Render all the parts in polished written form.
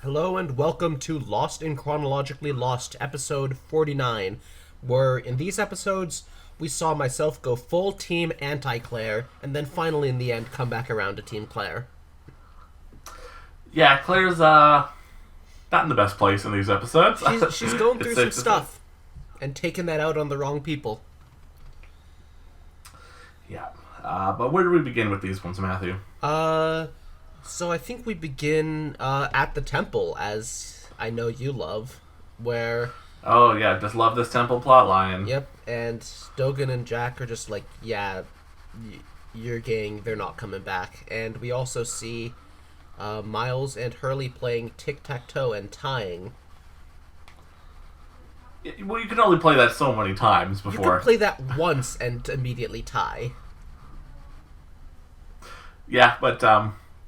Hello and welcome to Lost in Chronologically Lost, episode 49, where in these episodes we saw myself go full team anti-Claire, and then finally in the end come back around to Team Claire. Yeah, Claire's not in the best place in these episodes. She's going through some stuff, and taking that out on the wrong people. Yeah, but where do we begin with these ones, Matthew? So I think we begin at the temple, as I know you love, where... Oh, yeah, just love this temple plotline. Yep, and Dogen and Jack are just like, yeah, your gang, they're not coming back. And we also see Miles and Hurley playing tic-tac-toe and tying. Well, you can only play that so many times before. You can play that once and immediately tie. Yeah, but,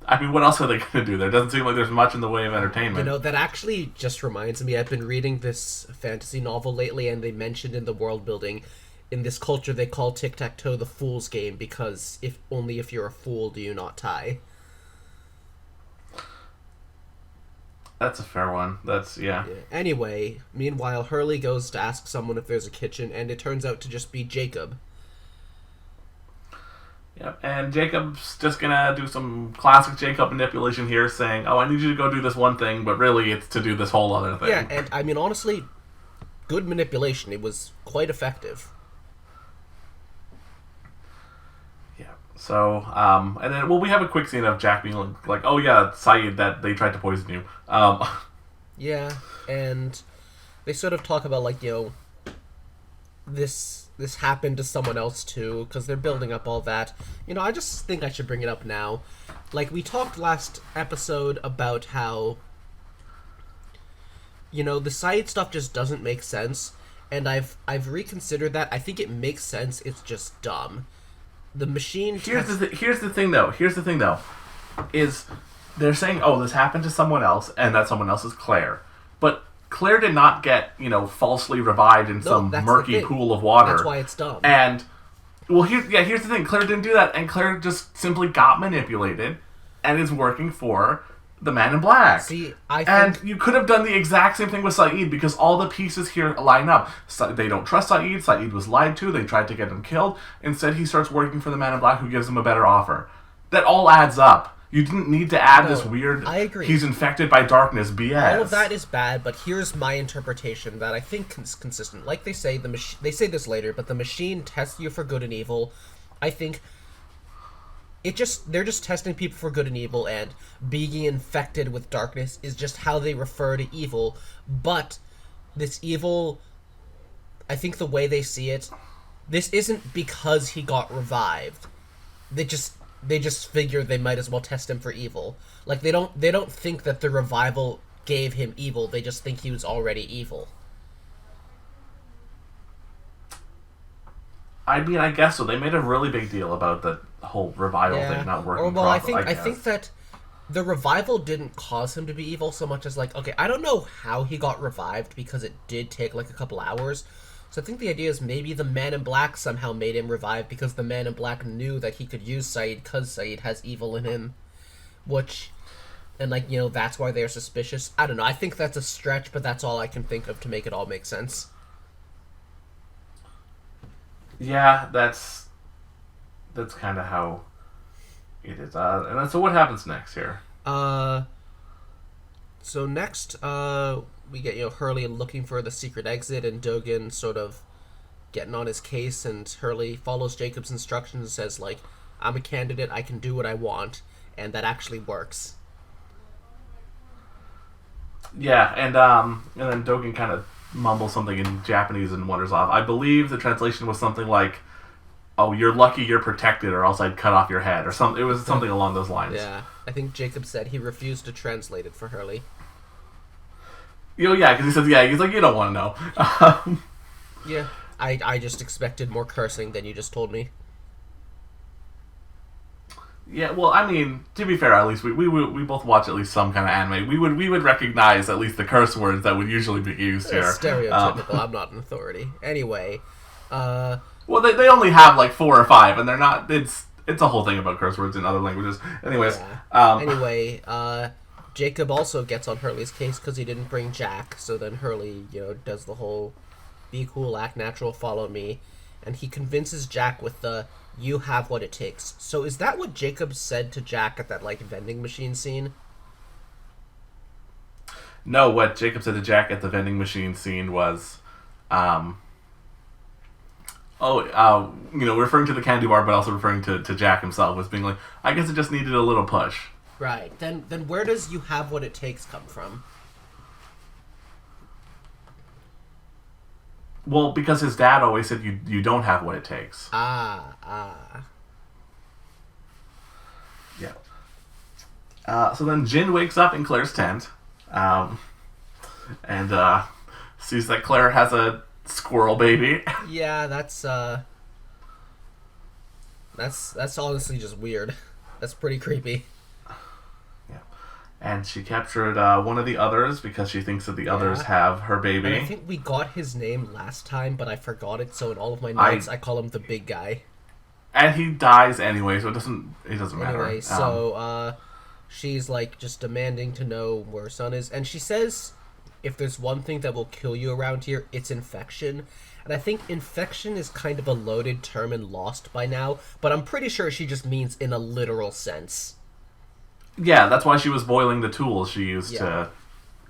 I mean, what else are they going to do? There doesn't seem like there's much in the way of entertainment. You know, that actually just reminds me, I've been reading this fantasy novel lately, and they mentioned in the world building, in this culture they call tic-tac-toe the fool's game, because only if you're a fool do you not tie. That's a fair one. Yeah. Anyway, meanwhile, Hurley goes to ask someone if there's a kitchen, and it turns out to just be Jacob. Yep, and Jacob's just gonna do some classic Jacob manipulation here, saying, oh, I need you to go do this one thing, but really it's to do this whole other thing. Yeah, and I mean, honestly, good manipulation. It was quite effective. Yeah. So, and then, we have a quick scene of Jack being like, oh yeah, Saeed, that they tried to poison you. Yeah, and they sort of talk about, like, you know, this happened to someone else too, because they're building up all that. You know, I just think I should bring it up now. Like, we talked last episode about how, you know, the Saeed stuff just doesn't make sense, and I've reconsidered that. I think it makes sense, it's just dumb. The machine... Here's the thing, though, is they're saying, oh, this happened to someone else, and that someone else is Claire. But Claire did not get, falsely revived in some murky pool of water. That's why it's dumb. And, well, here's the thing. Claire didn't do that, and Claire just simply got manipulated and is working for the Man in Black. See, And you could have done the exact same thing with Saeed, because all the pieces here line up. They don't trust Saeed. Saeed was lied to. They tried to get him killed. Instead, he starts working for the Man in Black, who gives him a better offer. That all adds up. You didn't need to add this weird, I agree, he's infected by darkness BS. All of that is bad, but here's my interpretation that I think is consistent. Like they say, they say this later, but the machine tests you for good and evil. I think they're just testing people for good and evil, and being infected with darkness is just how they refer to evil. But this evil, I think the way they see it, this isn't because he got revived. They just figure they might as well test him for evil. Like, they don't think that the revival gave him evil, they just think he was already evil. I mean, I guess so. They made a really big deal about the whole revival thing not working properly. I think that the revival didn't cause him to be evil so much as, like, okay, I don't know how he got revived, because it did take, like, a couple hours. So I think the idea is maybe the Man in Black somehow made him revive, because the Man in Black knew that he could use Saeed because Saeed has evil in him. And, like, you know, that's why they're suspicious. I don't know. I think that's a stretch, but that's all I can think of to make it all make sense. Yeah, that's kind of how it is. And then, so what happens next here? So next, we get, you know, Hurley looking for the secret exit, and Dogen sort of getting on his case, and Hurley follows Jacob's instructions and says, like, I'm a candidate, I can do what I want, and that actually works. Yeah, and then Dogen kind of mumbles something in Japanese and wanders off. I believe the translation was something like, oh, you're lucky you're protected, or else I'd cut off your head, or something. It was something along those lines. Yeah, I think Jacob said he refused to translate it for Hurley. Yeah, because he says, he's like, you don't want to know. Yeah, I just expected more cursing than you just told me. Yeah, well, I mean, to be fair, at least we both watch at least some kind of anime. We would recognize at least the curse words that would usually be used here. Stereotypical. I'm not an authority. Anyway, well, they only have like 4 or 5, and they're not. It's a whole thing about curse words in other languages. Anyways, Anyway, Jacob also gets on Hurley's case because he didn't bring Jack. So then Hurley, does the whole be cool, act natural, follow me. And he convinces Jack with the "you have what it takes." So is that what Jacob said to Jack at that, vending machine scene? No, what Jacob said to Jack at the vending machine scene was, referring to the candy bar, but also referring to Jack himself, was being like, I guess it just needed a little push. Right. Then where does "you have what it takes" come from? Well, because his dad always said you don't have what it takes. Ah. Yeah. So then Jin wakes up in Claire's tent, and sees that Claire has a squirrel baby. Yeah, that's honestly just weird. That's pretty creepy. Yeah. And she captured one of the others because she thinks that the others have her baby. And I think we got his name last time, but I forgot it, so in all of my notes I call him the big guy. And he dies anyway, so it doesn't matter. Anyway, so she's just demanding to know where her son is, and she says if there's one thing that will kill you around here, it's infection. And I think infection is kind of a loaded term in Lost by now, but I'm pretty sure she just means in a literal sense. Yeah, that's why she was boiling the tools she used to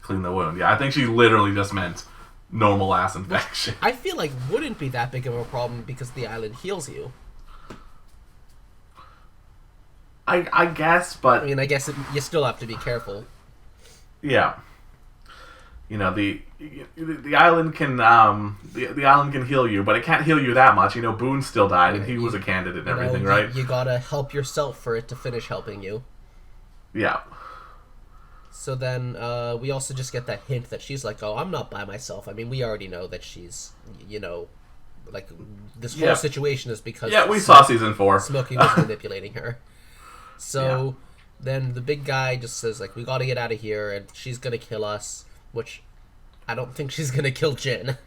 clean the wound. Yeah, I think she literally just meant normal ass infection. I feel like wouldn't be that big of a problem because the island heals you. I guess, but... I mean, I guess you still have to be careful. Yeah. The island can the island can heal you, but it can't heal you that much. Boone still died, and he was a candidate and everything, right? You gotta help yourself for it to finish helping you. Yeah. So then we also just get that hint that she's like, oh, I'm not by myself. I mean, we already know that she's, this whole situation is because... Yeah, we saw season 4. Smokey was manipulating her. So then the big guy just says, we gotta get out of here, and she's gonna kill us, which I don't think she's gonna kill Jin.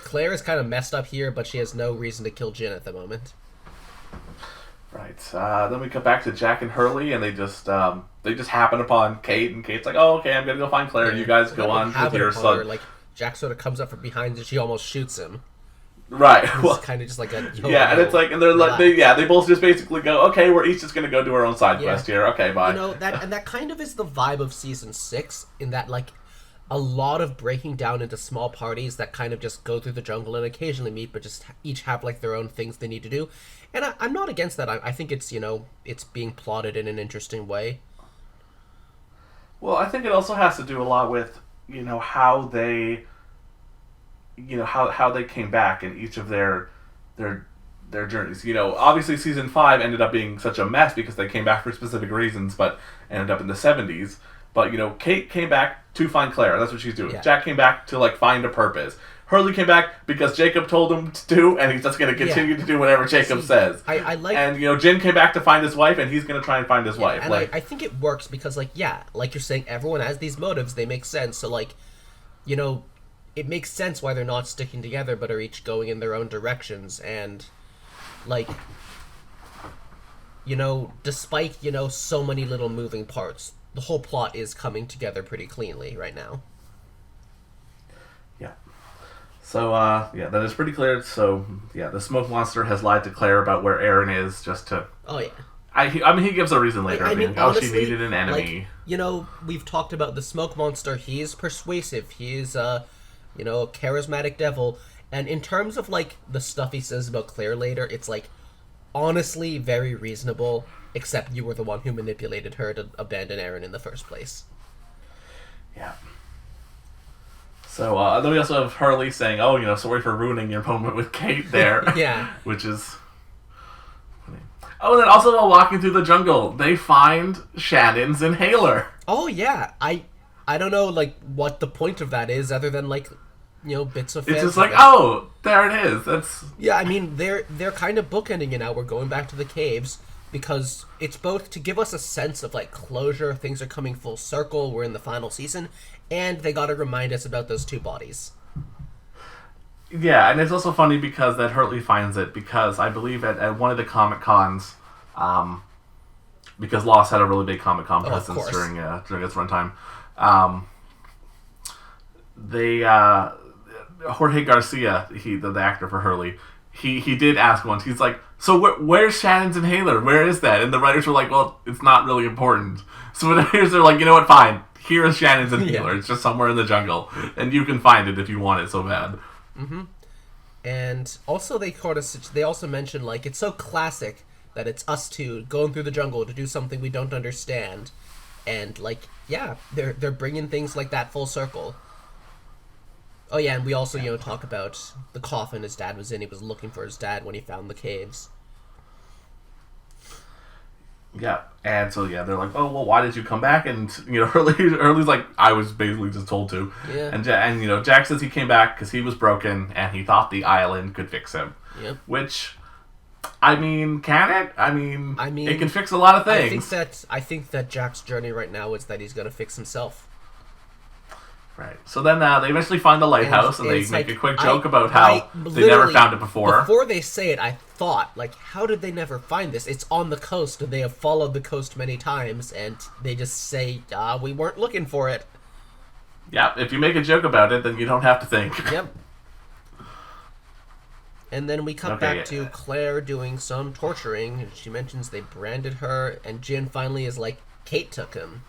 Claire is kind of messed up here, but she has no reason to kill Jin at the moment. Right. Then we come back to Jack and Hurley, and they just happen upon Kate, and Kate's like, "Oh, okay, I'm gonna go find Claire. You guys go on with your son." Jack sort of comes up from behind, and she almost shoots him. Right. It's kind of just like a and it's and they're they both just basically go, "Okay, we're each just gonna go do our own side quest here. Okay, bye." That kind of is the vibe of season 6, in that a lot of breaking down into small parties that kind of just go through the jungle and occasionally meet, but just each have their own things they need to do. And I'm not against that. I think it's it's being plotted in an interesting way. Well, I think it also has to do a lot with how they how they came back in each of their journeys. Obviously season 5 ended up being such a mess because they came back for specific reasons, but ended up in the 70s. But Kate came back to find Claire. That's what she's doing. Yeah. Jack came back to find a purpose. Hurley came back because Jacob told him to do, and he's just going to continue to do whatever Jacob says. I like... And, Jin came back to find his wife, and he's going to try and find his wife. And I think it works because, like you're saying, everyone has these motives. They make sense. So, it makes sense why they're not sticking together, but are each going in their own directions. And, despite, so many little moving parts, the whole plot is coming together pretty cleanly right now. Yeah. So, that is pretty clear. So, the smoke monster has lied to Claire about where Aaron is just to... Oh, yeah. I mean, he gives a reason later. Honestly, she needed an enemy. We've talked about the smoke monster. He is persuasive. He is, a charismatic devil. And in terms of, the stuff he says about Claire later, it's, honestly very reasonable, except you were the one who manipulated her to abandon Aaron in the first place. Yeah. So, then we also have Hurley saying, "Oh, sorry for ruining your moment with Kate there." Yeah. Which is funny. Oh, and then also while walking through the jungle, they find Shannon's inhaler. Oh, yeah. I don't know, what the point of that is, other than, bits of... It's just oh, there it is. That's... Yeah, I mean, they're kind of bookending it now. We're going back to the caves, because it's both to give us a sense of, closure, things are coming full circle, we're in the final season, and they gotta remind us about those two bodies. Yeah, and it's also funny because that Hurley finds it, because I believe at one of the Comic Cons, because Lost had a really big Comic-Con Oh, of presence course. during its runtime. They Jorge Garcia, the actor for Hurley, he did ask once. He's like, "So where's Shannon's inhaler? Where is that?" And the writers were like, "Well, it's not really important." So the writers are like, "You know what? Fine. Here is Shannon's inhaler. Yeah. It's just somewhere in the jungle, and you can find it if you want it so bad." And also they also mention, like, it's so classic that it's us two going through the jungle to do something we don't understand, and like, yeah, they're bringing things like that full circle. Oh yeah, and we also talk about the coffin his dad was in. He was looking for his dad when he found the caves. Yeah, and so they're like, "Oh well, why did you come back?" And Hurley's like, "I was basically just told to." Yeah. And Jack says he came back because he was broken and he thought the island could fix him. Yep. Which, I mean, can it? I mean, mean, it can fix a lot of things. I think that Jack's journey right now is that he's gonna fix himself. Right. So then they eventually find the lighthouse, and they it's make like, a quick joke about how they never found it before. Before they say it, I thought, like, how did they never find this? It's on the coast, and they have followed the coast many times, and they just say, we weren't looking for it. Yeah, if you make a joke about it, then you don't have to think. Yep. And then we cut back to Claire doing some torturing. She mentions they branded her, and Jin finally is like, Kate took him.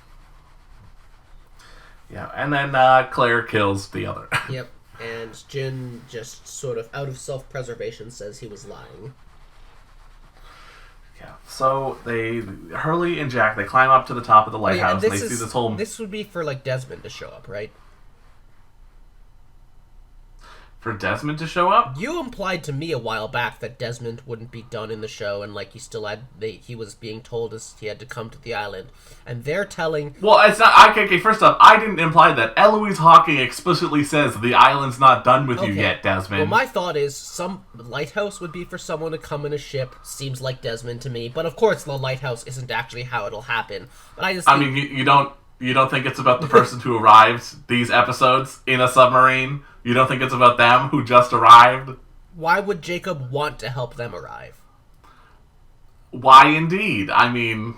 Yeah, and then Claire kills the other. Yep, and Jin just sort of out of self-preservation says he was lying. Yeah, so Hurley and Jack, they climb up to the top of the lighthouse, and they see this whole... This would be for, like, Desmond to show up, right? For Desmond to show up? You implied to me a while back that Desmond wouldn't be done in the show, and like he was being told he had to come to the island, and they're telling. Well, it's not. Okay. First off, I didn't imply that. Eloise Hawking explicitly says the island's not done with you yet, Desmond. Well, my thought is some lighthouse would be for someone to come in a ship. Seems like Desmond to me, but of course the lighthouse isn't actually how it'll happen. But I mean, you don't think it's about the person who arrived these episodes in a submarine? You don't think it's about them who just arrived? Why would Jacob want to help them arrive? Why indeed? I mean...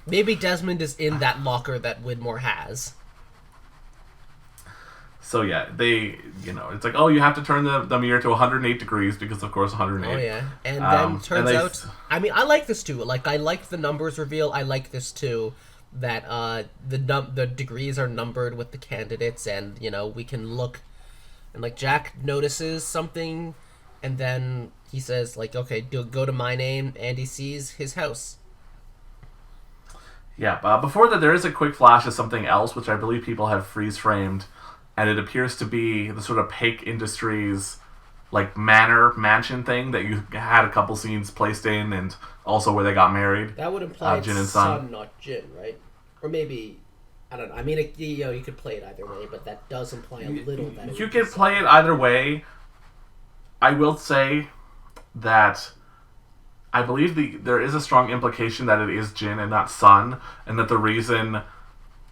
Maybe Desmond is in that locker that Widmore has. So yeah, it's like, oh, you have to turn the mirror to 108 degrees because, of course, 108. Oh yeah, and then turns out... I mean, I like this too. Like, I like the numbers reveal. I like this too. That the degrees are numbered with the candidates, and we can look, and like Jack notices something, and then he says like, okay, go to my name, and he sees his house. Yeah, before that there is a quick flash of something else which I believe people have freeze framed, and it appears to be the sort of Paik Industries like mansion thing that you had a couple scenes placed in, and also where they got married. That would imply Jin and son, not Jin, right? Or maybe, I don't know. I mean, you could play it either way, but that does imply a little that you could play it either way. I will say that I believe there is a strong implication that it is Jin and not Sun, and that the reason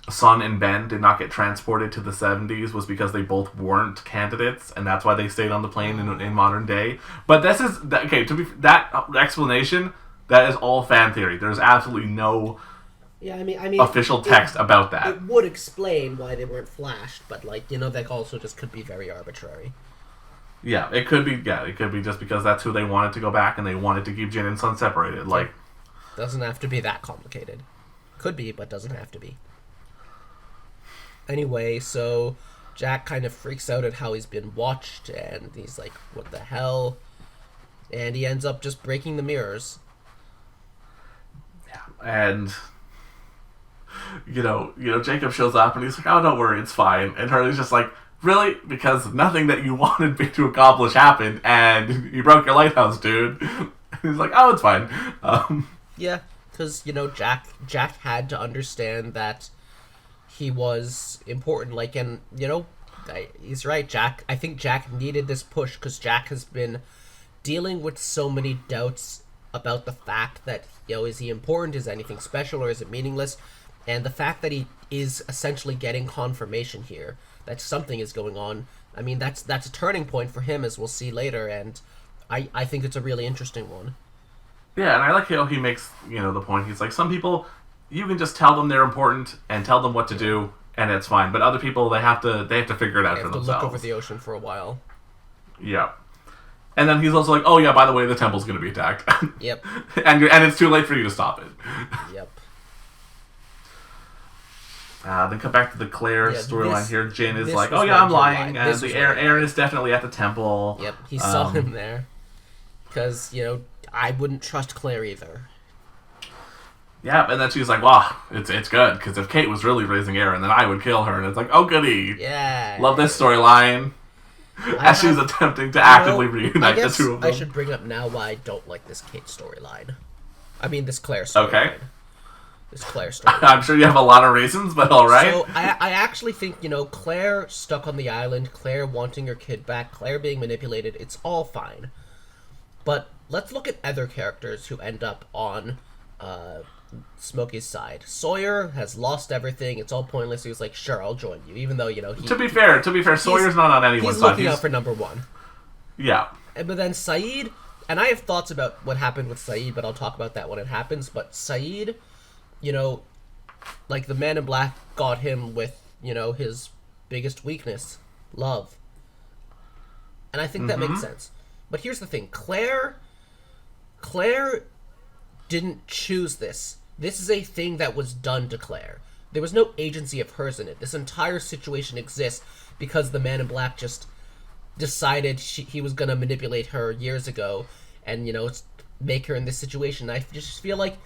Sun and Ben did not get transported to the 70s was because they both weren't candidates, and that's why they stayed on the plane in modern day. But this is okay. That explanation, that is all fan theory. There's absolutely no I mean, official text about that. It would explain why they weren't flashed, but that also just could be very arbitrary. Yeah, it could be. Yeah, it could be just because that's who they wanted to go back, and they wanted to keep Jin and Sun separated. Like, doesn't have to be that complicated. Could be, but doesn't have to be. Anyway, so Jack kind of freaks out at how he's been watched, and he's like, what the hell? And he ends up just breaking the mirrors. Yeah, and Jacob shows up and he's like, oh, don't worry, it's fine. And Hurley's just like, really? Because nothing that you wanted me to accomplish happened, and you broke your lighthouse, dude. And he's like, oh, it's fine. Yeah, because, Jack had to understand that he was important, he's right, Jack. I think Jack needed this push because Jack has been dealing with so many doubts about the fact that, is he important, is anything special, or is it meaningless? And the fact that he is essentially getting confirmation here that something is going on, I mean, that's a turning point for him, as we'll see later, and I think it's a really interesting one. Yeah, and I like how he makes, the point. He's like, some people, you can just tell them they're important and tell them what to do, and it's fine. But other people, they have to figure it out for themselves. They have to look over the ocean for a while. Yeah. And then he's also like, oh yeah, by the way, the temple's going to be attacked. Yep. and it's too late for you to stop it. Yep. Then come back to the Claire storyline here. Jin is like, oh yeah, I'm lying. And Aaron is definitely at the temple. Yep, he saw him there. Because, I wouldn't trust Claire either. Yeah, and then she's like, wow, it's good. Because if Kate was really raising Aaron, then I would kill her. And it's like, oh goody. Yeah. Love this storyline. As she's attempting to actively reunite the two of them. I should bring up now why I don't like this Kate storyline. I mean, this Claire storyline. Okay. This Claire storyline. I'm sure you have a lot of reasons, but alright. So, I actually think, Claire stuck on the island, Claire wanting her kid back, Claire being manipulated, it's all fine. But let's look at other characters who end up on Smokey's side. Sawyer has lost everything. It's all pointless. He was like, sure, I'll join you. Even though, To be fair, Sawyer's not on anyone's side. He's looking out for number one. Yeah. But then Saeed, and I have thoughts about what happened with Saeed, but I'll talk about that when it happens. But Saeed, like the Man in Black got him with, his biggest weakness, love. And I think that makes sense. But here's the thing. Claire didn't choose this. This is a thing that was done to Claire. There was no agency of hers in it. This entire situation exists because the Man in Black just decided he was going to manipulate her years ago and, make her in this situation. I just feel like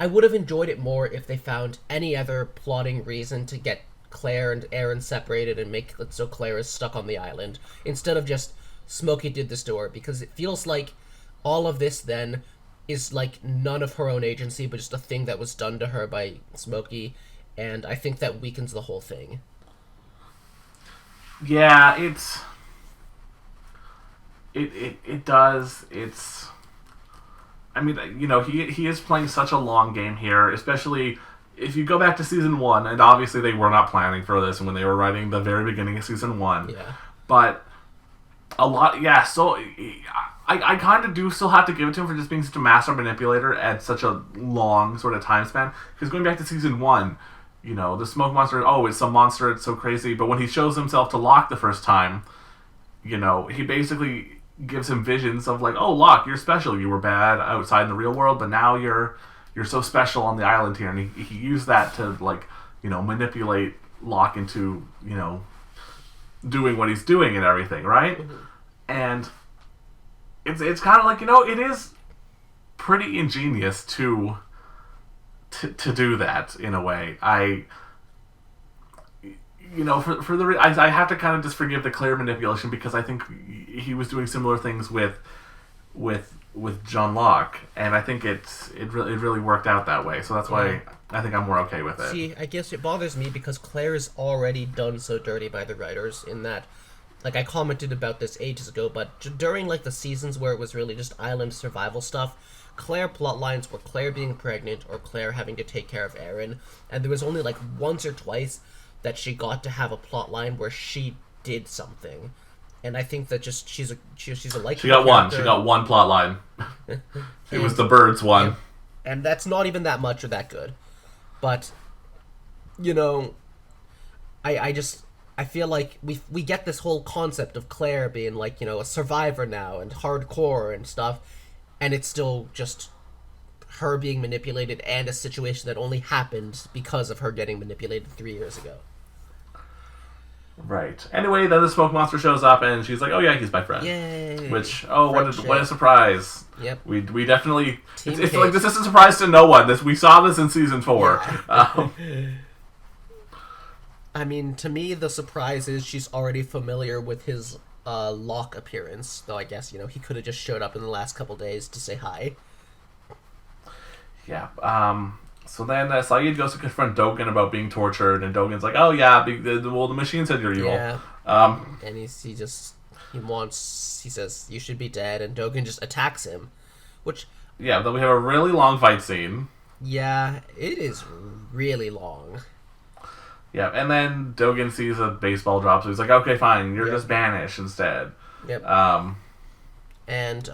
I would have enjoyed it more if they found any other plotting reason to get Claire and Aaron separated and make it so Claire is stuck on the island, instead of just Smokey did this to her, because it feels like all of this then is like none of her own agency, but just a thing that was done to her by Smokey, and I think that weakens the whole thing. Yeah, it does. I mean, he is playing such a long game here, especially if you go back to season 1, and obviously they were not planning for this when they were writing the very beginning of season 1. Yeah. But a lot, yeah, so I kind of do still have to give it to him for just being such a master manipulator at such a long sort of time span. Because going back to season 1, the smoke monster, it's some monster, it's so crazy. But when he shows himself to Locke the first time, he basically gives him visions of like, oh, Locke, you're special. You were bad outside in the real world, but now you're so special on the island here. And he used that to, like, manipulate Locke into, doing what he's doing and everything, right? Mm-hmm. And it's kind of like, it is pretty ingenious to do that in a way. I have to kind of just forgive the Claire manipulation, because I think he was doing similar things with John Locke, and I think it really worked out that way. So that's why I think I'm more okay with it. See, I guess it bothers me because Claire is already done so dirty by the writers in that, like, I commented about this ages ago, but during, like, the seasons where it was really just island survival stuff, Claire plotlines were Claire being pregnant or Claire having to take care of Aaron, and there was only, like, once or twice that she got to have a plotline where she did something. And I think that just she's a likable She got character. She got one plotline. It was the birds one. Yeah. And that's not even that much or that good. But, I feel like we get this whole concept of Claire being like, a survivor now and hardcore and stuff, and it's still just her being manipulated and a situation that only happened because of her getting manipulated 3 years ago. Right. Anyway, then the smoke monster shows up and she's like, "Oh yeah, he's my friend." Yay! Which, what a surprise! Yep. We definitely. It's like, this is a surprise to no one. We saw this in season 4. Yeah. I mean, to me, the surprise is she's already familiar with his Locke appearance. Though I guess he could have just showed up in the last couple days to say hi. Yeah. So then Sayid goes to confront Dogen about being tortured, and Dogen's like, "Oh yeah, the machine said you're evil." Yeah. And he says you should be dead, and Dogen just attacks him, which. Yeah. Then we have a really long fight scene. Yeah, it is really long. Yeah, and then Dogen sees a baseball drop, so he's like, "Okay, fine, you're just banished instead." Yep. And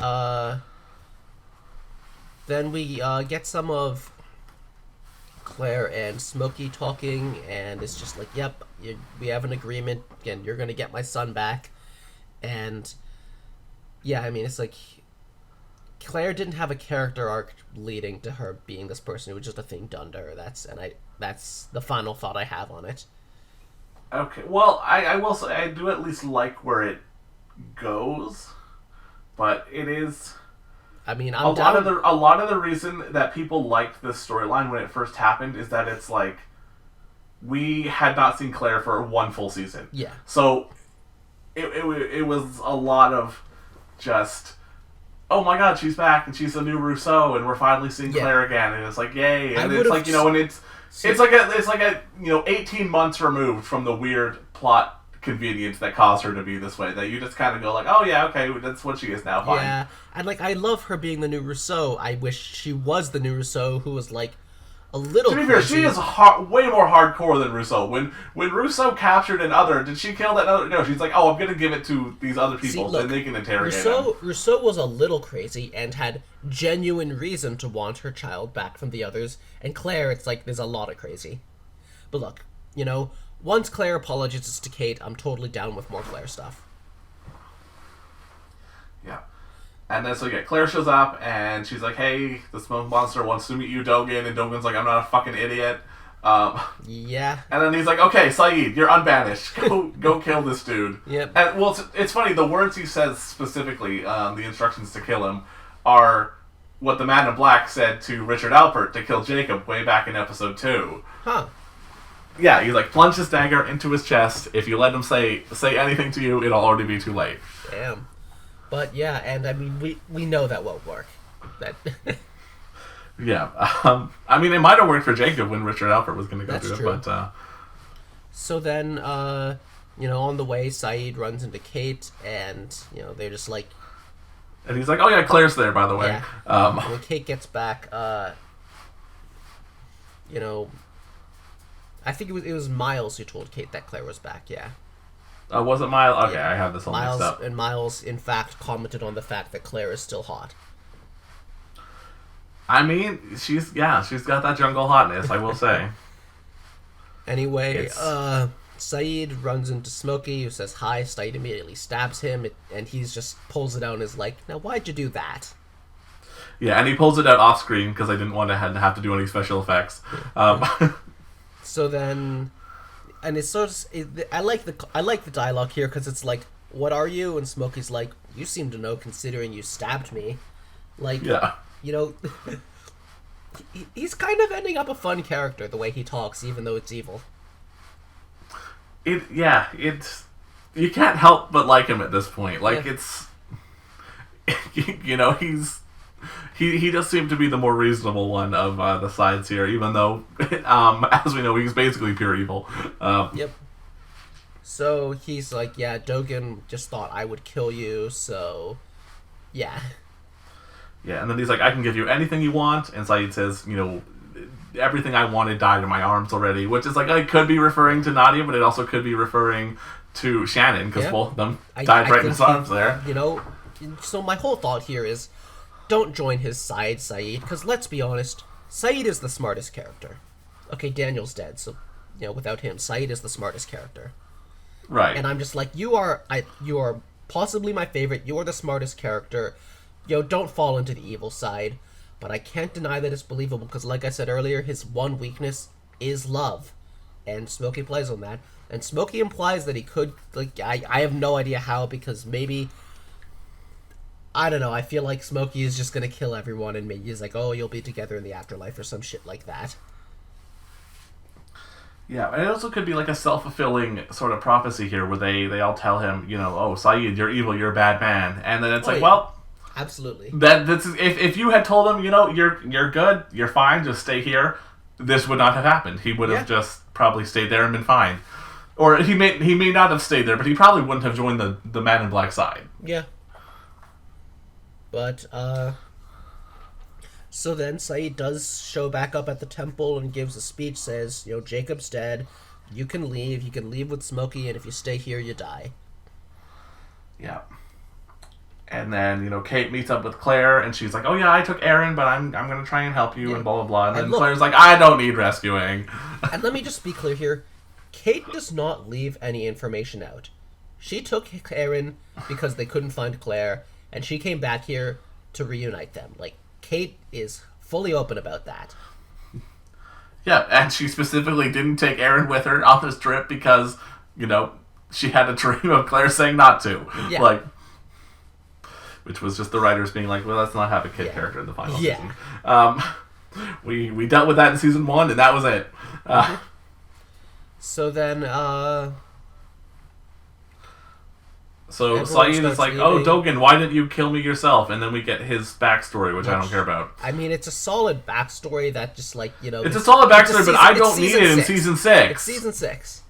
then we get some of Claire and Smokey talking, and it's just like, yep, we have an agreement, and you're gonna get my son back. And yeah, I mean, it's like Claire didn't have a character arc leading to her being this person. It was just a thing done to her. That's the final thought I have on it. Okay, well, I will say I do at least like where it goes, but it is. I mean, a lot of the reason that people liked this storyline when it first happened is that it's like we had not seen Claire for one full season. Yeah. So it was a lot of just, oh my god, she's back and she's the new Rousseau and we're finally seeing Claire again, and it's like, yay. And it's like, and it's like a 18 months removed from the weird plot convenience that caused her to be this way, that you just kind of go like, oh yeah, okay, that's what she is now, fine. Yeah, and like, I love her being the new Rousseau. I wish she was the new Rousseau, who was like a little. To be crazy. fair, she is way more hardcore than Rousseau. When Rousseau captured another, did she kill that other? No, she's like, oh, I'm gonna give it to these other people, and they can interrogate him. Rousseau was a little crazy and had genuine reason to want her child back from the others. And Claire, it's like, there's a lot of crazy. But look, once Claire apologizes to Kate, I'm totally down with more Claire stuff. Yeah. And then, Claire shows up, and she's like, hey, the smoke monster wants to meet you, Dogen, and Dogen's like, I'm not a fucking idiot. Yeah. And then he's like, okay, Saeed, you're unbanished. Go kill this dude. Yep. And, well, it's funny, the words he says specifically, the instructions to kill him, are what the Man in Black said to Richard Alpert to kill Jacob way back in episode 2. Huh. Yeah, he plunged his dagger into his chest. If you let him say anything to you, it'll already be too late. Damn. But yeah, and I mean, we know that won't work. That. Yeah, I mean, it might have worked for Jacob when Richard Alpert was going to go That's through true. it, but. So then, on the way, Saeed runs into Kate, and they're just like. And he's like, "Oh yeah, Claire's there, by the way." Yeah. When Kate gets back, I think it was Miles who told Kate that Claire was back. Yeah. Was it Miles? Okay, Yeah. I have this all mixed up. And Miles, in fact, commented on the fact that Claire is still hot. I mean, she's got that jungle hotness, I will say. Anyway, Saeed runs into Smokey, who says hi. Saeed immediately stabs him, and he's just pulls it out and is like, now why'd you do that? Yeah, and he pulls it out off screen because I didn't want to have to do any special effects. So then, and it's sort of, I like the dialogue here because it's like, what are you? And Smokey's like, you seem to know considering you stabbed me. Like, yeah. He's kind of ending up a fun character the way he talks, even though it's evil. You can't help but like him at this point. Like, it's, he does seem to be the more reasonable one of the sides here, even though, as we know, he's basically pure evil. Yep. So he's like, yeah, Dogen just thought I would kill you, so, yeah. Yeah, and then he's like, I can give you anything you want, and Saeed says, everything I wanted died in my arms already, which is like, it could be referring to Nadia, but it also could be referring to Shannon, because both of them died right in his arms there. So my whole thought here is, don't join his side, Saeed, because let's be honest, Saeed is the smartest character. Okay, Daniel's dead, so, without him, Saeed is the smartest character. Right. And I'm just like, you are possibly my favorite, you are the smartest character, don't fall into the evil side. But I can't deny that it's believable, because like I said earlier, his one weakness is love. And Smokey plays on that. And Smokey implies that he could, I have no idea how, because maybe, I don't know, I feel like Smokey is just going to kill everyone, and maybe he's like, oh, you'll be together in the afterlife, or some shit like that. Yeah, and it also could be like a self-fulfilling sort of prophecy here, where they all tell him, oh, Saeed, you're evil, you're a bad man. And then it's well... Absolutely. That's if you had told him, you're good, you're fine, just stay here, this would not have happened. He would have just probably stayed there and been fine. Or he may not have stayed there, but he probably wouldn't have joined the Man in Black side. Yeah. But, so then Saeed does show back up at the temple and gives a speech, says, Jacob's dead, you can leave with Smokey, and if you stay here, you die. Yeah. And then, Kate meets up with Claire, and she's like, oh yeah, I took Aaron, but I'm going to try and help you, and blah, blah, blah. And then Claire's like, I don't need rescuing. And let me just be clear here. Kate does not leave any information out. She took Aaron because they couldn't find Claire, and she came back here to reunite them. Like, Kate is fully open about that. Yeah, and she specifically didn't take Aaron with her on this trip because, she had a dream of Claire saying not to. Yeah. Which was just the writers being like, well, let's not have a kid character in the final season. We dealt with that in season 1, and that was it. So then, So Saeed is like, oh, Dogen, why didn't you kill me yourself? And then we get his backstory, which I don't care about. I mean, it's a solid backstory that just, It's a solid backstory, but I don't need it in Season 6. It's Season 6.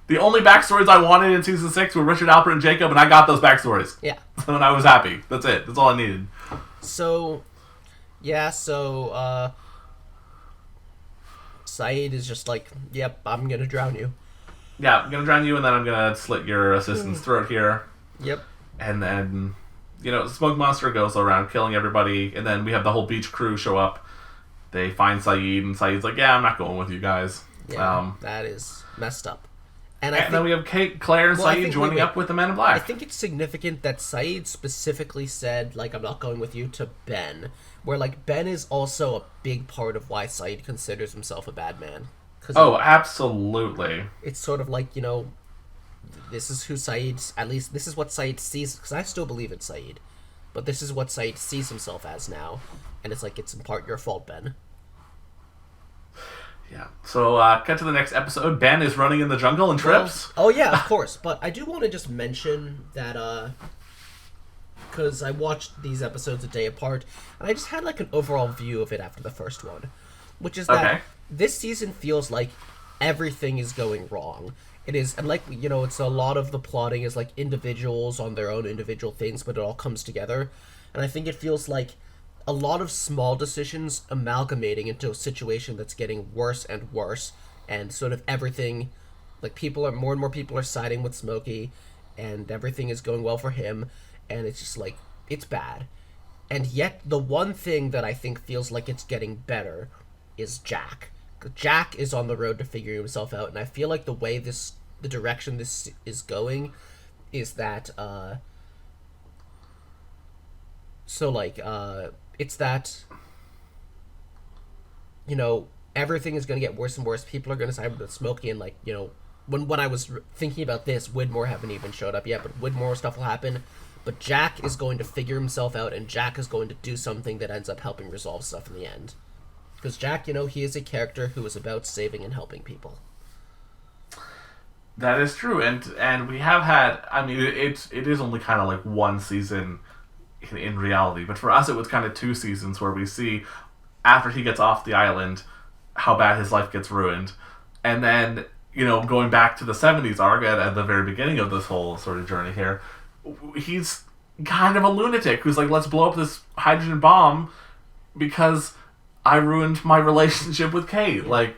The only backstories I wanted in Season 6 were Richard, Alpert, and Jacob, and I got those backstories. Yeah. And I was happy. That's it. That's all I needed. So, Saeed is just like, yep, I'm gonna drown you. Yeah, I'm gonna drown you, and then I'm gonna slit your assistant's throat here. Yep. And then, Smoke Monster goes around killing everybody, and then we have the whole beach crew show up. They find Saeed, and Saeed's like, yeah, I'm not going with you guys. Yeah, that is messed up. And then we have Kate, Claire, and Saeed joining up with the Men in Black. I think it's significant that Saeed specifically said, I'm not going with you to Ben. Where, Ben is also a big part of why Saeed considers himself a bad man. Oh, absolutely. It's sort of this is who Saeed's, at least this is what Saeed sees, because I still believe in Saeed. But this is what Saeed sees himself as now. And it's it's in part your fault, Ben. Yeah. So, cut to the next episode. Ben is running in the jungle and trips. Oh, yeah, of course. But I do want to just mention that, because I watched these episodes a day apart, and I just had, an overall view of it after the first one. Which is that this season feels like everything is going wrong. It is, and it's a lot of the plotting is, individuals on their own individual things, but it all comes together. And I think it feels like a lot of small decisions amalgamating into a situation that's getting worse and worse, and sort of everything, more and more people are siding with Smokey, and everything is going well for him, and it's just it's bad. And yet the one thing that I think feels like it's getting better is Jack. Jack is on the road to figuring himself out, and I feel like the way the direction this is going is that it's that, everything is going to get worse and worse. People are going to side with Smokey, and, when I was thinking about this, Widmore haven't even showed up yet, but Widmore stuff will happen. But Jack is going to figure himself out, and Jack is going to do something that ends up helping resolve stuff in the end. Because Jack, he is a character who is about saving and helping people. That is true, and we have had, it is only kind of one season in reality, but for us it was kind of 2 seasons where we see after he gets off the island how bad his life gets ruined, and then going back to the 70s arc at the very beginning of this whole sort of journey here, he's kind of a lunatic who's let's blow up this hydrogen bomb because I ruined my relationship with Kate. And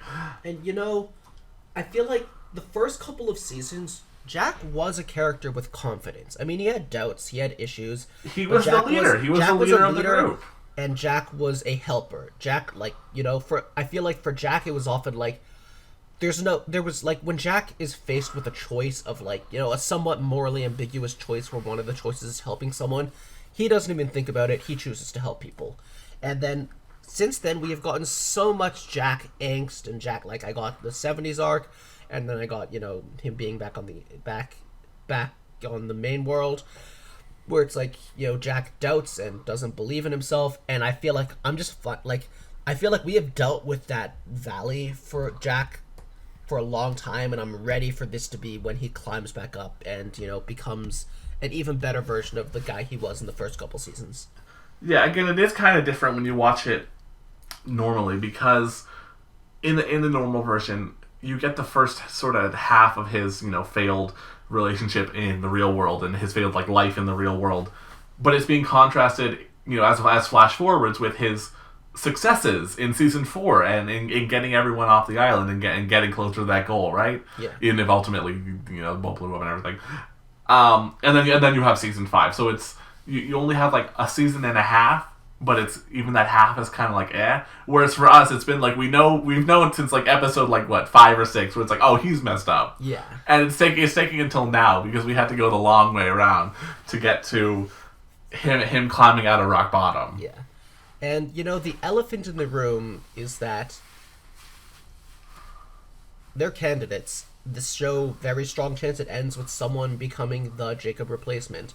I feel like the first couple of seasons Jack was a character with confidence. I mean, he had doubts, he had issues. He was the leader. He was the leader of the group. And Jack was a helper. Jack, I feel like for Jack, it was often when Jack is faced with a choice of a somewhat morally ambiguous choice where one of the choices is helping someone, he doesn't even think about it. He chooses to help people. And then, since then, we have gotten so much Jack angst and Jack, I got the 70s arc, and then I got, him being back on the main world, where it's Jack doubts and doesn't believe in himself, and I feel like I feel like we have dealt with that valley for Jack for a long time, and I'm ready for this to be when he climbs back up and, becomes an even better version of the guy he was in the first couple seasons. Yeah, again, it is kind of different when you watch it normally, because in the normal version, you get the first sort of half of his, failed relationship in the real world and his failed life in the real world, but it's being contrasted, as flash forwards with his successes in season 4 and in getting everyone off the island and getting closer to that goal, right? Yeah. And if ultimately, the boat blew up and everything. And then you have season 5, so it's you only have like a season and a half, but it's even that half is kind of like eh. Whereas for us, it's been like we've known since like episode like what 5 or 6, where it's like, oh, he's messed up. Yeah. And it's taking until now because we had to go the long way around to get to him climbing out of rock bottom. Yeah. And the elephant in the room is that they're candidates. This show, very strong chance it ends with someone becoming the Jacob replacement.